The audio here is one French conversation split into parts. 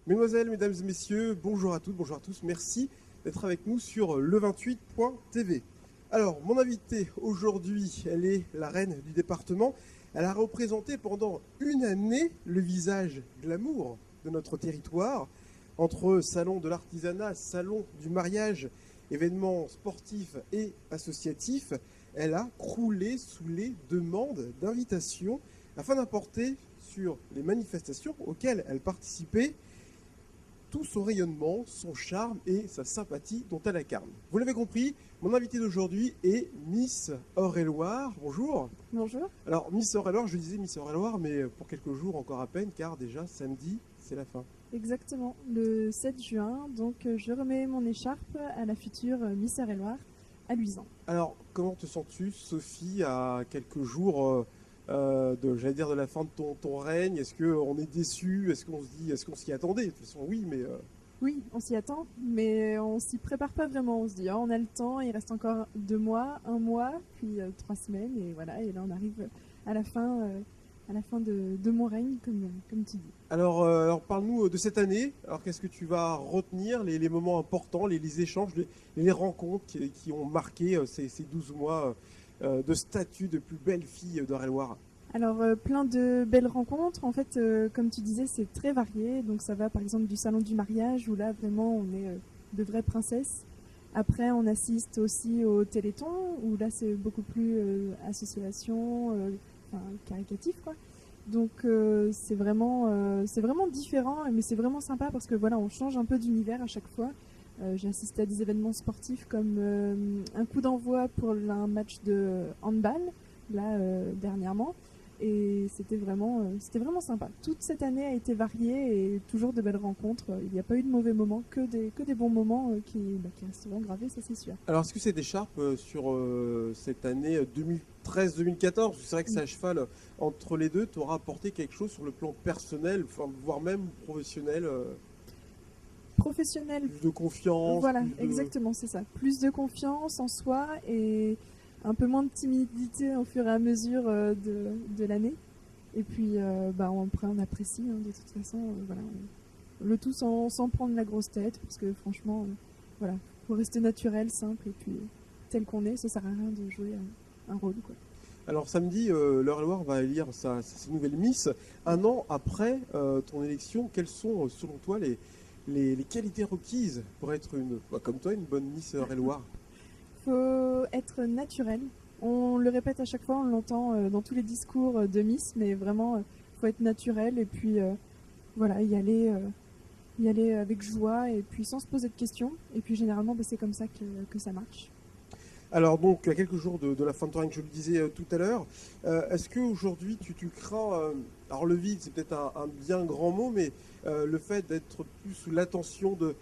Mesdemoiselles, mesdames et messieurs, bonjour à toutes, bonjour à tous. Merci d'être avec nous sur le28.tv. Alors, mon invitée aujourd'hui, elle est la reine du département. Elle a représenté pendant une année le visage glamour de notre territoire. Entre salon de l'artisanat, salon du mariage, événements sportifs et associatifs, elle a croulé sous les demandes d'invitation afin d'apporter sur les manifestations auxquelles elle participait tout son rayonnement, son charme et sa sympathie dont elle incarne. Vous l'avez compris, mon invité d'aujourd'hui est Miss Eure-et-Loir. Bonjour. Bonjour. Alors, Miss Eure-et-Loir, je disais Miss Eure-et-Loir, mais pour quelques jours encore à peine, car déjà samedi, c'est la fin. Exactement, le 7 juin, donc je remets mon écharpe à la future Miss Eure-et-Loir à Luisan. Alors, comment te sens-tu, Sophie, à quelques jours j'allais dire, de la fin de ton règne? Est-ce qu'on est déçu? Est-ce qu'on se dit, est-ce qu'on s'y attendait? De toute façon, oui, mais... Oui, on s'y attend, mais on s'y prépare pas vraiment. On se dit, on a le temps, il reste encore 2 mois, 1 mois, puis 3 semaines, et voilà, et là on arrive à la fin, de mon règne, comme tu dis. Alors parle-nous de cette année. Alors, qu'est-ce que tu vas retenir, les moments importants, les échanges, les rencontres qui ont marqué ces 12 mois de statut de plus belle fille d'Eure-et-Loir? Alors, plein de belles rencontres. En fait, comme tu disais, c'est très varié. Donc, ça va par exemple du salon du mariage où là, vraiment, on est de vraies princesses. Après, on assiste aussi au Téléthon où là, c'est beaucoup plus association, enfin, caricatif, quoi. Donc, c'est vraiment différent, mais c'est vraiment sympa parce que voilà, on change un peu d'univers à chaque fois. J'ai assisté à des événements sportifs comme un coup d'envoi pour un match de handball, là, dernièrement. Et c'était vraiment sympa. Toute cette année a été variée et toujours de belles rencontres. Il n'y a pas eu de mauvais moments, que des bons moments qui resteront gravés, ça c'est sûr. Alors, est-ce que cette écharpe sur cette année 2013-2014, c'est vrai que c'est à cheval entre les deux, t'aura apporté quelque chose sur le plan personnel, voire même professionnel, Professionnel, plus de confiance, voilà, plus de... exactement, c'est ça. Plus de confiance en soi et un peu moins de timidité au fur et à mesure de l'année. Et puis, après, on apprécie, hein, de toute façon, voilà, le tout sans prendre la grosse tête, parce que franchement, voilà, faut rester naturel, simple, et puis tel qu'on est, ça sert à rien de jouer un rôle, quoi. Alors samedi, l'Eure-et-Loir va élire sa nouvelle Miss. Un an après ton élection, quelles sont selon toi les qualités requises pour être comme toi, une bonne Miss Eure-et-Loir? Faut être naturel. On le répète à chaque fois, on l'entend dans tous les discours de Miss, mais vraiment, faut être naturel et puis voilà, y aller avec joie et puis sans se poser de questions. Et puis généralement, c'est comme ça que ça marche. Alors donc, à quelques jours de la fin de ton règne, je le disais tout à l'heure, est-ce qu'aujourd'hui tu crains, alors le vide c'est peut-être un bien grand mot, mais le fait d'être plus sous l'attention de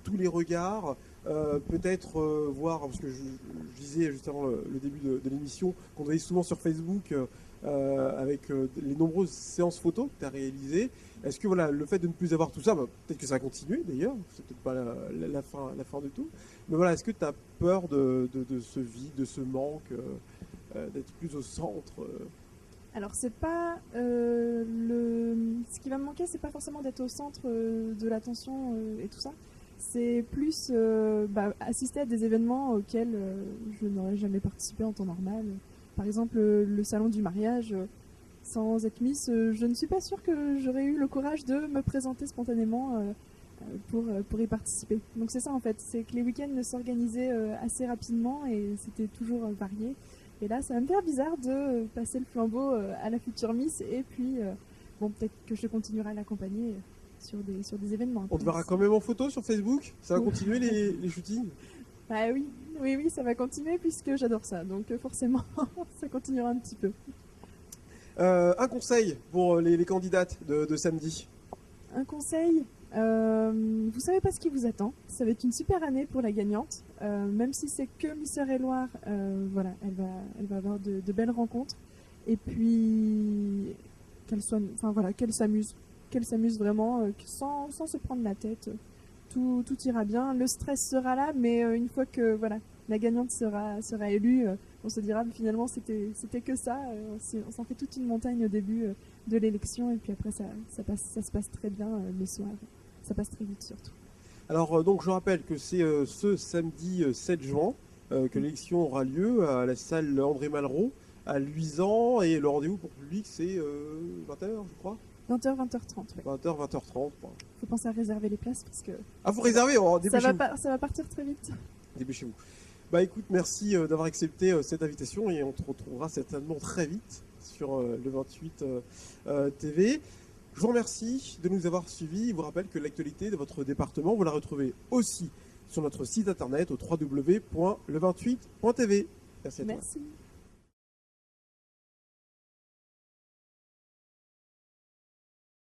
tous les regards, peut-être voir, parce que je disais juste avant le début de l'émission, qu'on voyait souvent sur Facebook avec les nombreuses séances photos que tu as réalisées, est-ce que voilà, le fait de ne plus avoir tout ça, peut-être que ça va continuer d'ailleurs, c'est peut-être pas la fin de tout, mais voilà, est-ce que tu as peur de ce vide, de ce manque, d'être plus au centre Alors c'est pas ce qui va me manquer, c'est pas forcément d'être au centre de l'attention et tout ça. C'est plus assister à des événements auxquels je n'aurais jamais participé en temps normal. Par exemple, le salon du mariage, sans être Miss, je ne suis pas sûre que j'aurais eu le courage de me présenter spontanément pour y participer. Donc c'est ça en fait, c'est que les week-ends s'organisaient assez rapidement et c'était toujours varié. Et là, ça va me faire bizarre de passer le flambeau à la future Miss et puis, peut-être que je continuerai à l'accompagner sur des événements. On te verra quand même en photo sur Facebook? Ça va continuer les shootings? Bah oui, oui, oui, ça va continuer puisque j'adore ça. Donc forcément, ça continuera un petit peu. Un conseil pour les candidates de samedi? Un conseil, vous savez pas ce qui vous attend. Ça va être une super année pour la gagnante. Même si c'est que Miss Eure-et-Loir, voilà, elle va avoir de belles rencontres. Et puis qu'elle s'amuse vraiment, sans se prendre la tête. Tout ira bien. Le stress sera là, mais une fois que voilà, la gagnante sera élue, on se dira finalement c'était que ça. On s'en fait toute une montagne au début de l'élection et puis après ça se passe très bien le soir. ça passe très vite surtout. Alors, donc, je rappelle que c'est ce samedi 7 juin que l'élection aura lieu à la salle André Malraux, à Luisan, et le rendez-vous pour le public, c'est 20h, je crois. 20h, 20h30. Ouais. 20h, 20h30. Faut penser à réserver les places parce que. Ah, vous réservez, dépêchez-vous. Ça va partir très vite. Dépêchez-vous. Bah écoute, merci d'avoir accepté cette invitation et on te retrouvera certainement très vite sur le 28 TV. Je vous remercie de nous avoir suivis. Je vous rappelle que l'actualité de votre département, vous la retrouvez aussi sur notre site internet au www.le28.tv. Merci à toi. Merci.